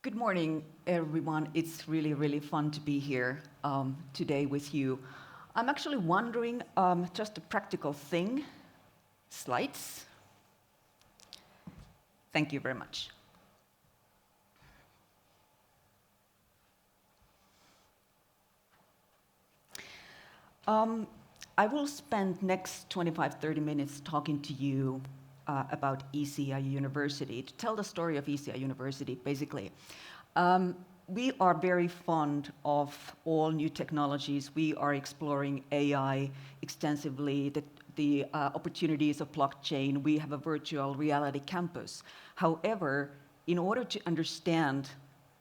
Good morning, everyone. It's really fun to be here today with you. I'm actually wondering, just a practical thing. Slides. Thank you very much. I will spend next 25-30 minutes talking to you about ECI University, to tell the story of ECI University, basically. We are very fond of all new technologies. We are exploring AI extensively, the opportunities of blockchain. We have a virtual reality campus. However, in order to understand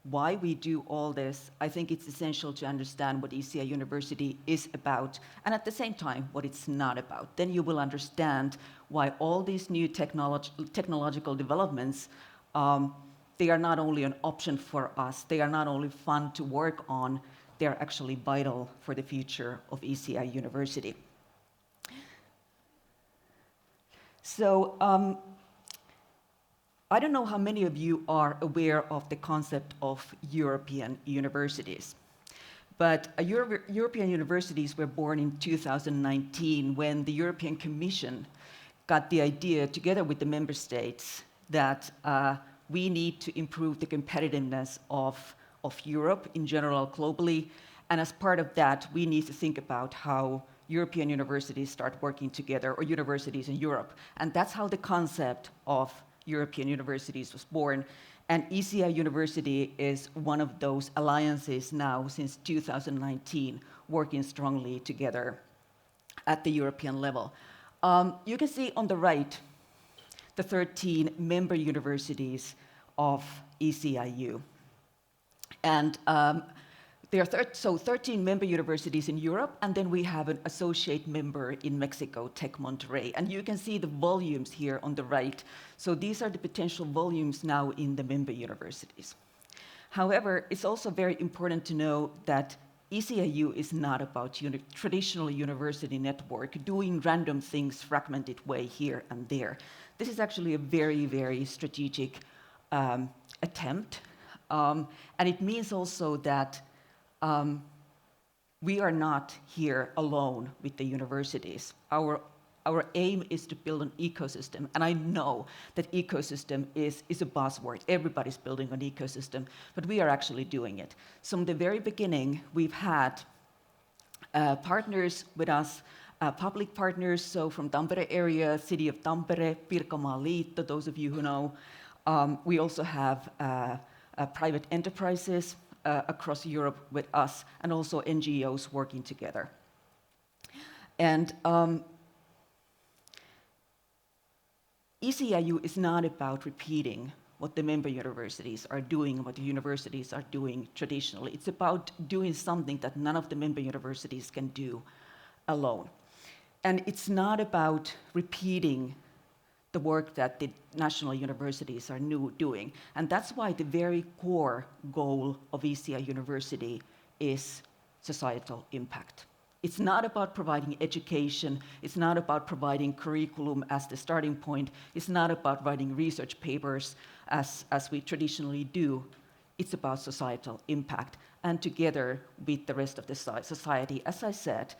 why we do all this, I think it's essential to understand what ECI University is about, and at the same time, what it's not about. Then you will understand why all these new technological developments, they are not only an option for us, they are not only fun to work on, they are actually vital for the future of ECI University. So, I don't know how many of you are aware of the concept of European universities. But European universities were born in 2019 when the European Commission got the idea, together with the member states, that we need to improve the competitiveness of Europe in general, globally. And as part of that, we need to think about how European universities start working together, or universities in Europe. And that's how the concept of European universities was born, and ECI University is one of those alliances now since 2019, working strongly together at the European level. You can see on the right the 13 member universities of ECIU. And there are 13 member universities in Europe, and then we have an associate member in Mexico, Tec Monterrey. And you can see the volumes here on the right. So these are the potential volumes now in the member universities. However, it's also very important to know that ECIU is not about traditional university network, doing random things fragmented way here and there. This is actually a very strategic attempt. And it means also that we are not here alone with the universities. Our aim is to build an ecosystem, and I know that ecosystem is a buzzword. Everybody's building an ecosystem, but we are actually doing it. So from the very beginning, we've had partners with us, public partners, so from Tampere area, City of Tampere, Pirkanmaan Liitto, those of you who know. We also have private enterprises across Europe with us, and also NGOs working together. And ECIU is not about repeating what the member universities are doing, what the universities are doing traditionally. It's about doing something that none of the member universities can do alone. And it's not about repeating the work that the national universities are doing. And that's why the very core goal of ECI University is societal impact. It's not about providing education, it's not about providing curriculum as the starting point, it's not about writing research papers as we traditionally do. It's about societal impact. And together with the rest of the society, as I said,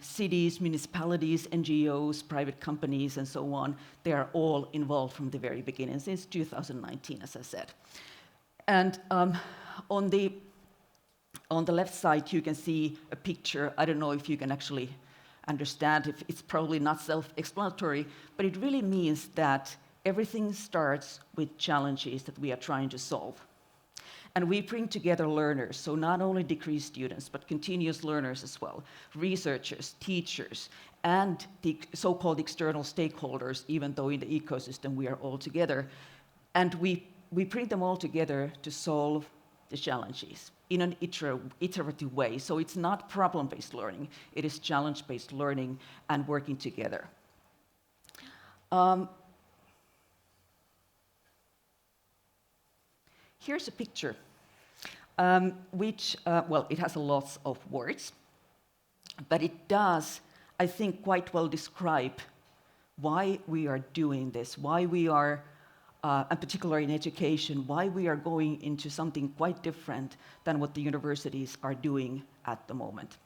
cities, municipalities, NGOs, private companies, and so on, they are all involved from the very beginning, since 2019, as I said. And on the left side, you can see a picture. I don't know if you can actually understand, if it's probably not self-explanatory, but it really means that everything starts with challenges that we are trying to solve. And we bring together learners, so not only degree students, but continuous learners as well, researchers, teachers, and the so-called external stakeholders, even though in the ecosystem we are all together. And we bring them all together to solve the challenges in an iterative way. So it's not problem-based learning, it is challenge-based learning and working together. Here's a picture, which, well, it has lots of words, but it does, I think, quite well describe why we are doing this, why we are and particularly in education, why we are going into something quite different than what the universities are doing at the moment.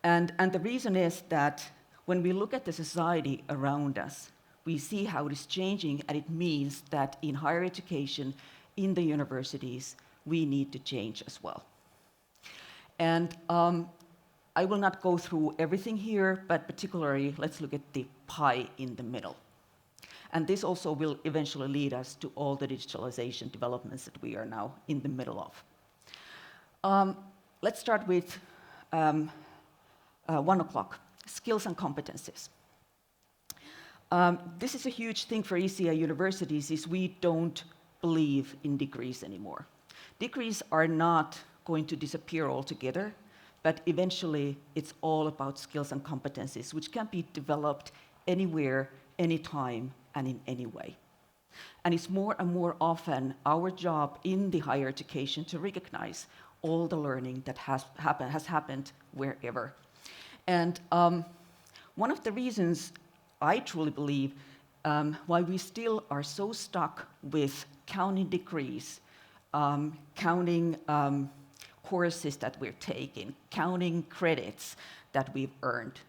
And the reason is that when we look at the society around us, we see how it is changing, and it means that in higher education, in the universities, we need to change as well. And I will not go through everything here, but particularly let's look at the pie in the middle. And this also will eventually lead us to all the digitalization developments that we are now in the middle of. Let's start with 1 o'clock, skills and competencies. This is a huge thing for ECI universities, is we don't believe in degrees anymore. Degrees are not going to disappear altogether, but eventually it's all about skills and competencies, which can be developed anywhere, anytime, and in any way. And it's more and more often our job in the higher education to recognize all the learning that has happened wherever. And one of the reasons I truly believe why we still are so stuck with counting degrees, counting courses that we're taking, counting credits that we've earned,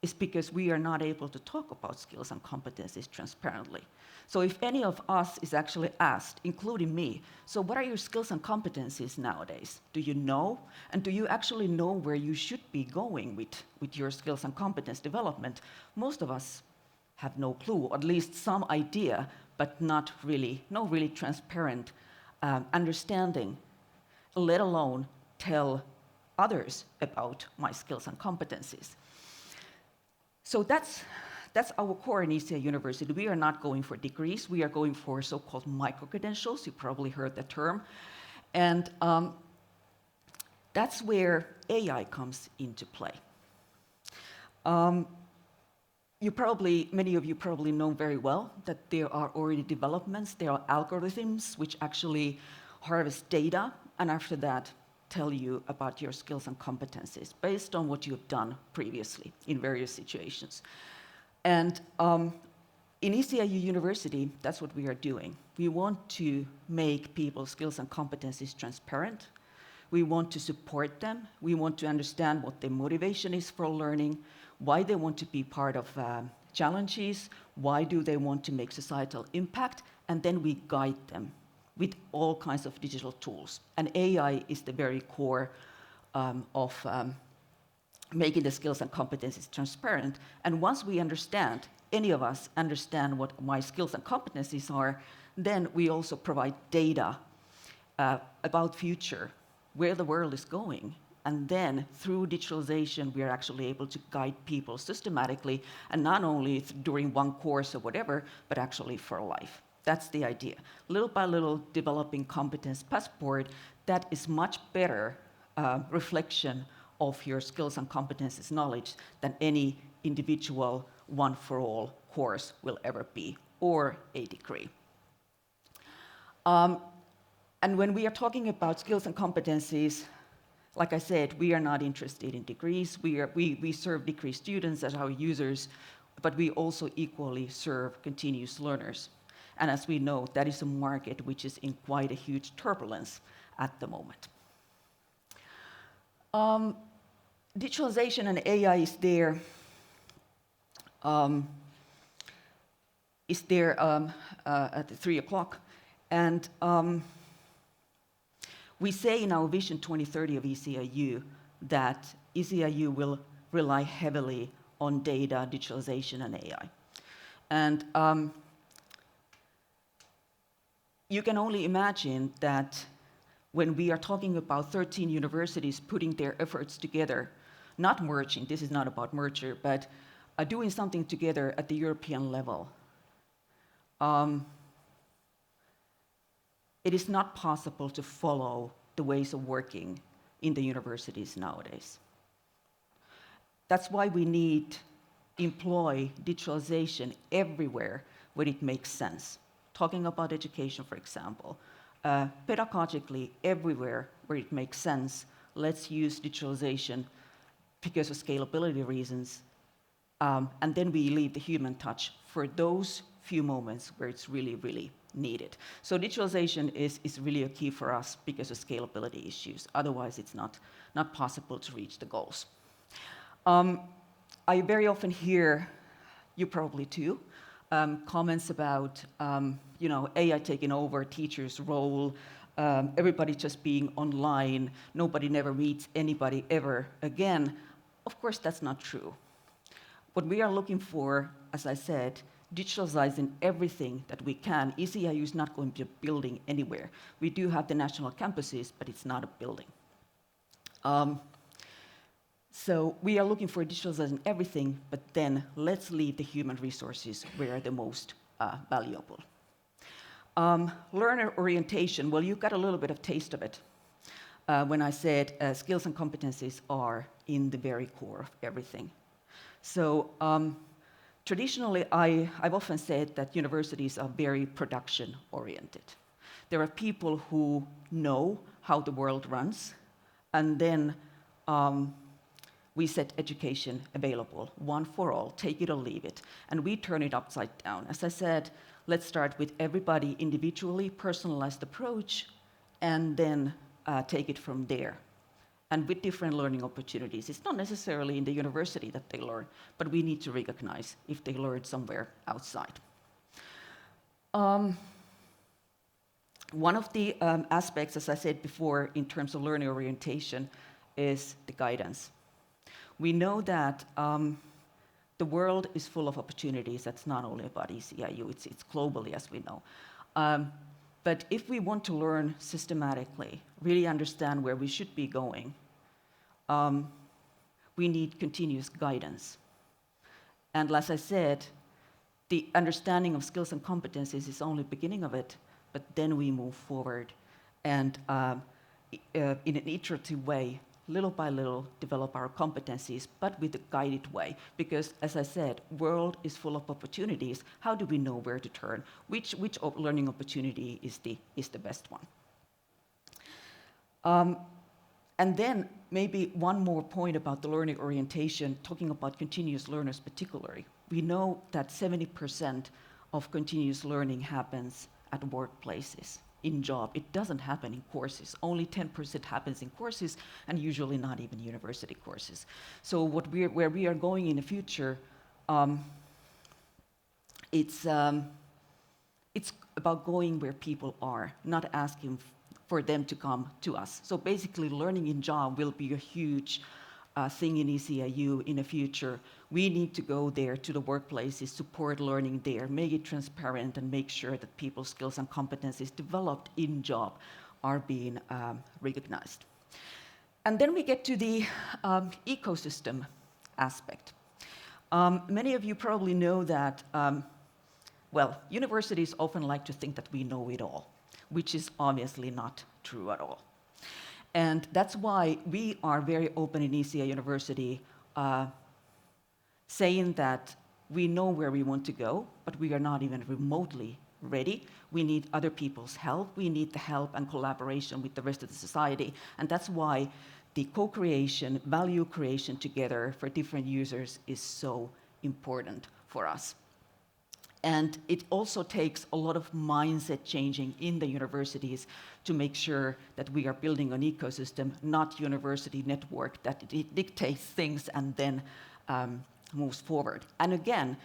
is because we are not able to talk about skills and competencies transparently. So if any of us is actually asked, including me, so what are your skills and competencies nowadays? Do you know? And do you actually know where you should be going with your skills and competence development? Most of us have no clue, or at least some idea, but no really transparent understanding, let alone tell others about my skills and competencies. So that's our core in ECI University. We are not going for degrees. We are going for so-called micro-credentials. You probably heard that term. And that's where AI comes into play. Many of you probably know very well that there are already developments. There are algorithms which actually harvest data, and after that, tell you about your skills and competencies based on what you've done previously in various situations. And in ECIU University, that's what we are doing. We want to make people's skills and competencies transparent. We want to support them. We want to understand what their motivation is for learning, why they want to be part of challenges, why do they want to make societal impact, and then we guide them with all kinds of digital tools. And AI is the very core of making the skills and competencies transparent. And once we understand, any of us understand what my skills and competencies are, then we also provide data about future, where the world is going. And then through digitalization, we are actually able to guide people systematically, and not only during one course or whatever, but actually for life. That's the idea. Little by little, developing competence passport that is much better reflection of your skills and competences knowledge than any individual one-for-all course will ever be, or a degree. And when we are talking about skills and competencies, like I said, we are not interested in degrees. We serve degree students as our users, but we also equally serve continuous learners. And as we know, that is a market which is in quite a huge turbulence at the moment. Digitalization and AI is there at 3 o'clock. And we say in our Vision 2030 of ECIU that ECIU will rely heavily on data, digitalization, and AI. And you can only imagine that when we are talking about 13 universities putting their efforts together, not merging, this is not about merger, but doing something together at the European level, it is not possible to follow the ways of working in the universities nowadays. That's why we need to employ digitalization everywhere where it makes sense. Talking about education, for example, pedagogically, everywhere where it makes sense, let's use digitalization because of scalability reasons, and then we leave the human touch for those few moments where it's really, really needed. So digitalization is really a key for us because of scalability issues. Otherwise, it's not possible to reach the goals. I very often hear, you probably too, comments about AI taking over teachers' role, everybody just being online, nobody never meets anybody ever again. Of course, that's not true. What we are looking for, as I said, digitalizing everything that we can. ECIU is not going to be a building anywhere. We do have the national campuses, but it's not a building. So we are looking for digitalizing everything, but then let's leave the human resources where are the most valuable. Learner orientation, well, you got a little bit of taste of it when I said skills and competencies are in the very core of everything. So traditionally, I've often said that universities are very production-oriented. There are people who know how the world runs, and then we set education available, one for all, take it or leave it, and we turn it upside down. As I said, let's start with everybody individually, personalized approach, and then take it from there. And with different learning opportunities. It's not necessarily in the university that they learn, but we need to recognize if they learn somewhere outside. One of the aspects, as I said before, in terms of learning orientation is the guidance. We know that the world is full of opportunities. That's not only about ECIU, it's globally, as we know. But if we want to learn systematically, really understand where we should be going, we need continuous guidance. And as I said, the understanding of skills and competencies is only the beginning of it, but then we move forward and in an iterative way, little by little, develop our competencies, but with a guided way. Because, as I said, world is full of opportunities. How do we know where to turn? Which learning opportunity is the best one? And then maybe one more point about the learning orientation, talking about continuous learners particularly. We know that 70% of continuous learning happens at workplaces, in job. It doesn't happen in courses. Only 10% happens in courses, and usually not even university courses. So where we are going in the future, it's about going where people are, not asking for them to come to us. So basically, learning in job will be a huge thing in ECIU in the future. We need to go there to the workplaces, support learning there, make it transparent, and make sure that people's skills and competencies developed in job are being recognized. And then we get to the ecosystem aspect. Many of you probably know that, well, universities often like to think that we know it all, which is obviously not true at all. And that's why we are very open in ECI University, saying that we know where we want to go, but we are not even remotely ready. We need other people's help. We need the help and collaboration with the rest of the society. And that's why the co-creation, value creation together for different users is so important for us. And it also takes a lot of mindset changing in the universities to make sure that we are building an ecosystem, not university network that dictates things and then moves forward. And again,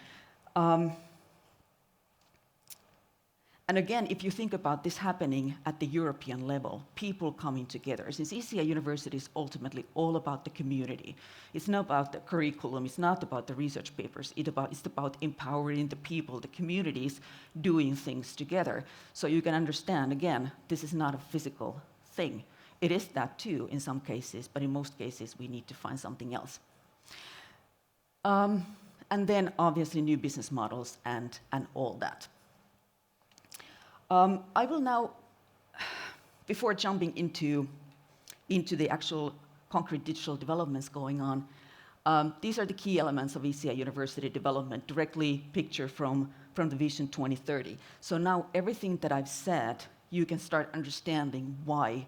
if you think about this happening at the European level, people coming together, since ECI University is ultimately all about the community. It's not about the curriculum, it's not about the research papers, it's about empowering the people, the communities, doing things together. So you can understand, again, this is not a physical thing. It is that too in some cases, but in most cases we need to find something else. And then obviously new business models and all that. I will now, before jumping into the actual concrete digital developments going on, these are the key elements of ECI University development, directly pictured from the Vision 2030. So now everything that I've said, you can start understanding why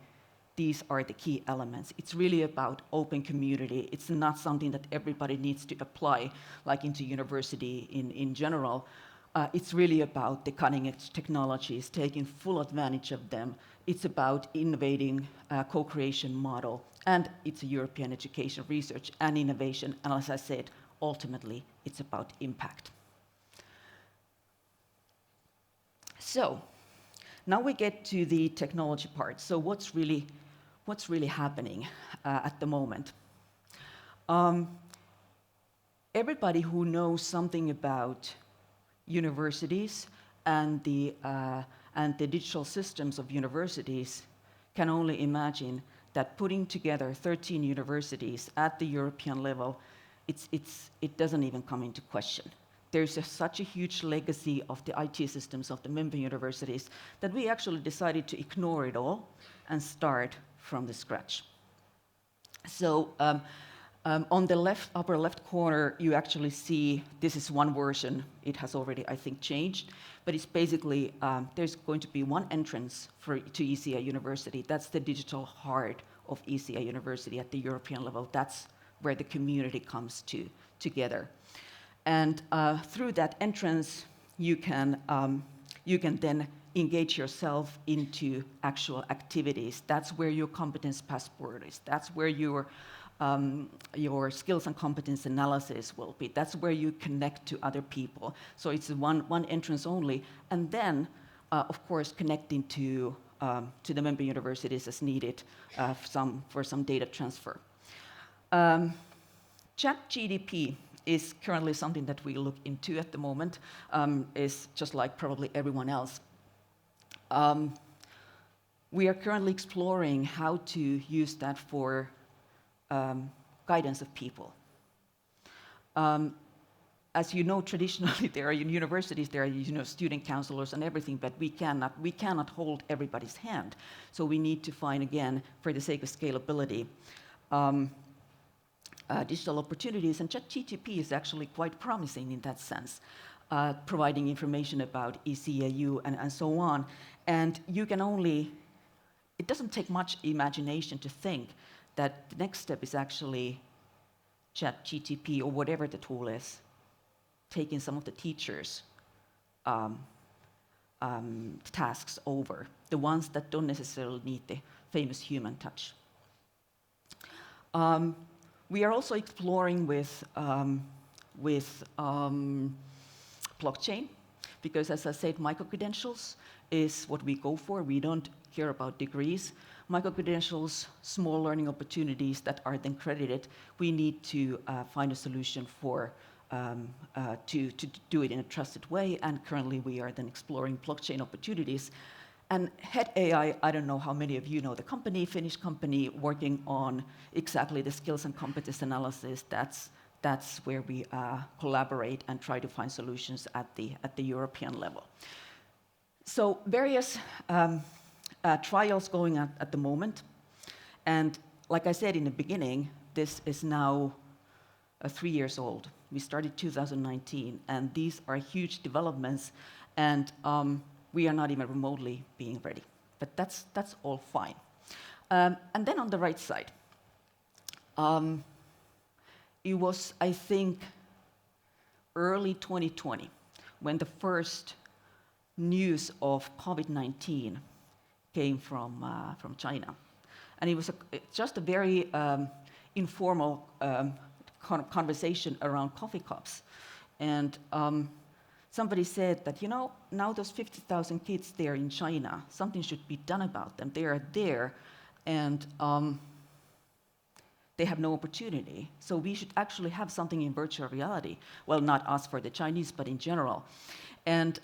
these are the key elements. It's really about open community. It's not something that everybody needs to apply, like into university in general. It's really about the cutting-edge technologies, taking full advantage of them. It's about innovating co-creation model, and it's a European education research and innovation. And as I said, ultimately, it's about impact. So now we get to the technology part. So what's really happening at the moment? Everybody who knows something about universities and the digital systems of universities can only imagine that putting together 13 universities at the European level, it doesn't even come into question. There's such a huge legacy of the IT systems of the member universities that we actually decided to ignore it all and start from the scratch. So on the upper left corner, you actually see this is one version. It has already, I think, changed, but it's basically there's going to be one entrance to ECI University. That's the digital heart of ECI University at the European level. That's where the community comes together. And through that entrance, you can then engage yourself into actual activities. That's where your competence passport is. That's where your skills and competence analysis will be. That's where you connect to other people. So it's one entrance only. And then, of course, connecting to the member universities as needed for some data transfer. ChatGPT is currently something that we look into at the moment, is just like probably everyone else. We are currently exploring how to use that for guidance of people. As you know, traditionally there are in universities, there are student counselors and everything, but we cannot hold everybody's hand. So we need to find, again, for the sake of scalability, digital opportunities, and ChatGPT is actually quite promising in that sense, providing information about ECIU and so on. And you can it doesn't take much imagination to think that the next step is actually ChatGPT or whatever the tool is, taking some of the teachers' tasks over, the ones that don't necessarily need the famous human touch. We are also exploring with blockchain, because as I said, micro-credentials is what we go for. We don't care about degrees. Micro-credentials, small learning opportunities that are then credited, we need to find a solution for to do it in a trusted way, and currently we are then exploring blockchain opportunities. And Head AI, I don't know how many of you know the company, Finnish company, working on exactly the skills and competence analysis. That's where we collaborate and try to find solutions at the European level. So various trials going on at the moment. And like I said in the beginning, this is now 3 years old. We started 2019, and these are huge developments, and we are not even remotely being ready. But that's all fine. And then on the right side, it was, I think, early 2020 when the first news of COVID-19 came from China. And it was just a very informal conversation around coffee cups. And somebody said that, now those 50,000 kids there in China, something should be done about them. They are there, and they have no opportunity. So we should actually have something in virtual reality. Well, not us for the Chinese, but in general. And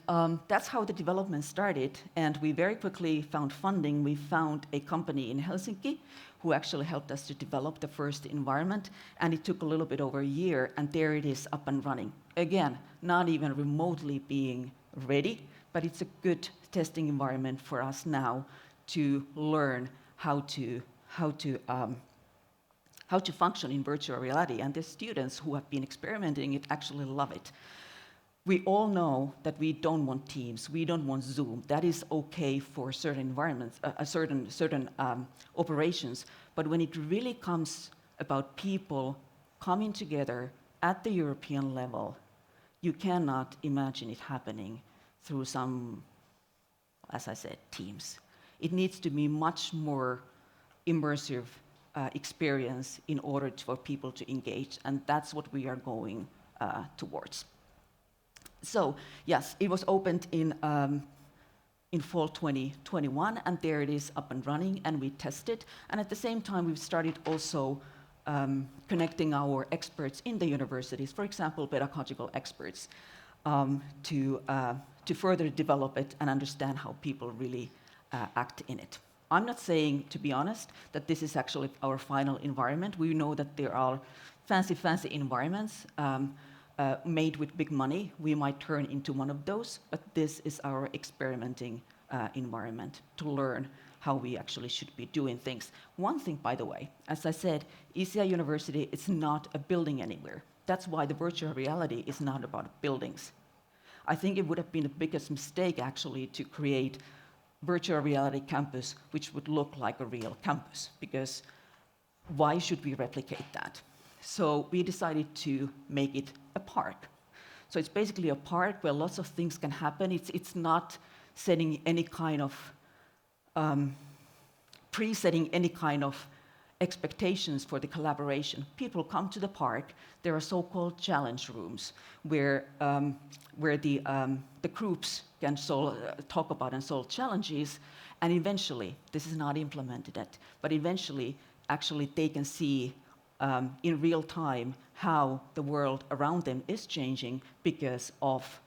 that's how the development started. And we very quickly found funding. We found a company in Helsinki who actually helped us to develop the first environment. And it took a little bit over a year, and there it is up and running. Again, not even remotely being ready, but it's a good testing environment for us now to learn how to function in virtual reality. And the students who have been experimenting it actually love it. We all know that we don't want Teams, we don't want Zoom. That is okay for certain environments, certain operations. But when it really comes about people coming together at the European level you cannot imagine it happening through some, as I said, teams. It needs to be much more immersive experience in order for people to engage, and that's what we are going towards. So yes, it was opened in fall 2021, and there it is up and running, and we tested. And at the same time, we've started also connecting our experts in the universities, for example, pedagogical experts, to further develop it and understand how people really act in it. I'm not saying, to be honest, that this is actually our final environment. We know that there are fancy environments made with big money. We might turn into one of those, but this is our experimenting environment to learn how we actually should be doing things. One thing, by the way, as I said, ECI University is not a building anywhere. That's why the virtual reality is not about buildings. I think it would have been the biggest mistake, actually, to create virtual reality campus which would look like a real campus, because why should we replicate that? So we decided to make it a park. So it's basically a park where lots of things can happen. It's not setting any kind of pre-setting any kind of expectations for the collaboration. People come to the park. There are so-called challenge rooms where the groups can talk about and solve challenges, and eventually, this is not implemented yet, but eventually, actually, they can see in real time how the world around them is changing because of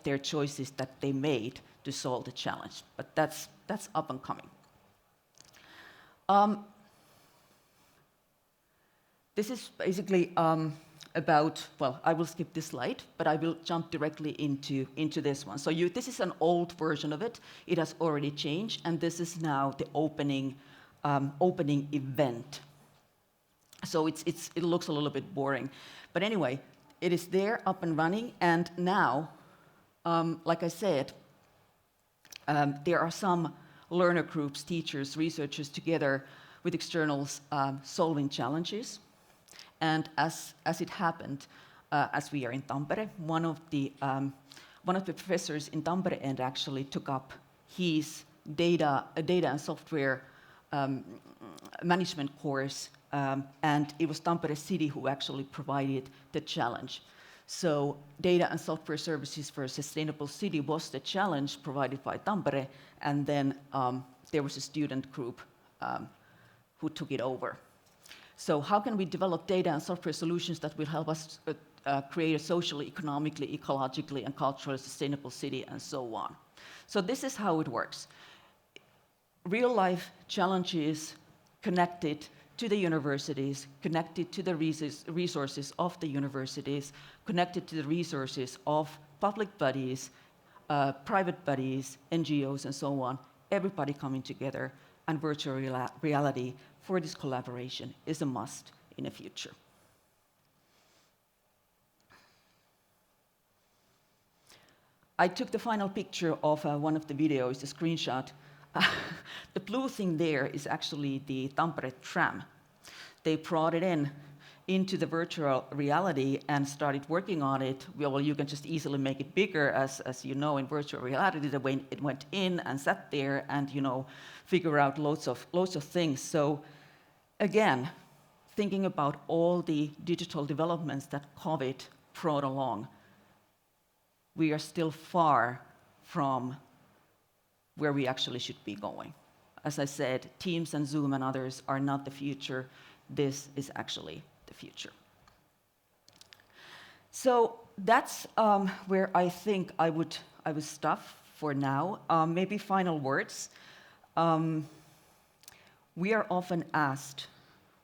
their choices that they made to solve the challenge. But that's up and coming. This is basically about, well, I will skip this slide, but I will jump directly into this one. So this is an old version of it. It has already changed, and this is now the opening event. So it looks a little bit boring. But anyway, it is there, up and running, and now, like I said, there are some learner groups, teachers, researchers together with externals solving challenges. And as it happened, as we are in Tampere, one of the professors in Tampere and actually took up his data and software management course, and it was Tampere City who actually provided the challenge. So data and software services for a sustainable city was the challenge provided by Tampere, and then there was a student group who took it over. So how can we develop data and software solutions that will help us create a socially, economically, ecologically, and culturally sustainable city, and so on? So this is how it works. Real-life challenges connected to the universities, connected to the resources of the universities, connected to the resources of public bodies, private bodies, NGOs, and so on, everybody coming together, and virtual reality for this collaboration is a must in the future. I took the final picture of one of the videos, a screenshot. The blue thing there is actually the Tampere tram. They brought it into the virtual reality and started working on it. Well, you can just easily make it bigger, as you know, in virtual reality, the way it went in and sat there and, figure out loads of things. So again, thinking about all the digital developments that COVID brought along, we are still far from where we actually should be going. As I said, Teams and Zoom and others are not the future. This is actually the future. So that's where I think I would stop for now. Maybe final words. We are often asked,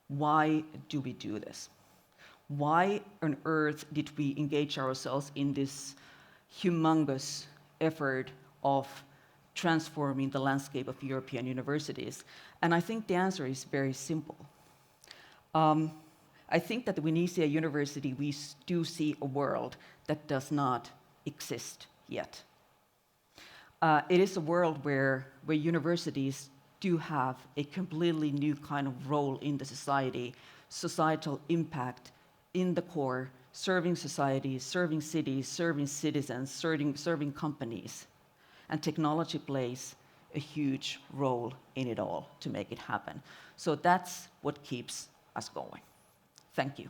why do we do this? Why on earth did we engage ourselves in this humongous effort of transforming the landscape of European universities? And I think the answer is very simple. I think that in ECI University, we do see a world that does not exist yet. It is a world where universities do have a completely new kind of role in the society. Societal impact in the core, serving societies, serving cities, serving citizens, serving companies. And technology plays a huge role in it all to make it happen. So that's what keeps us going. Thank you.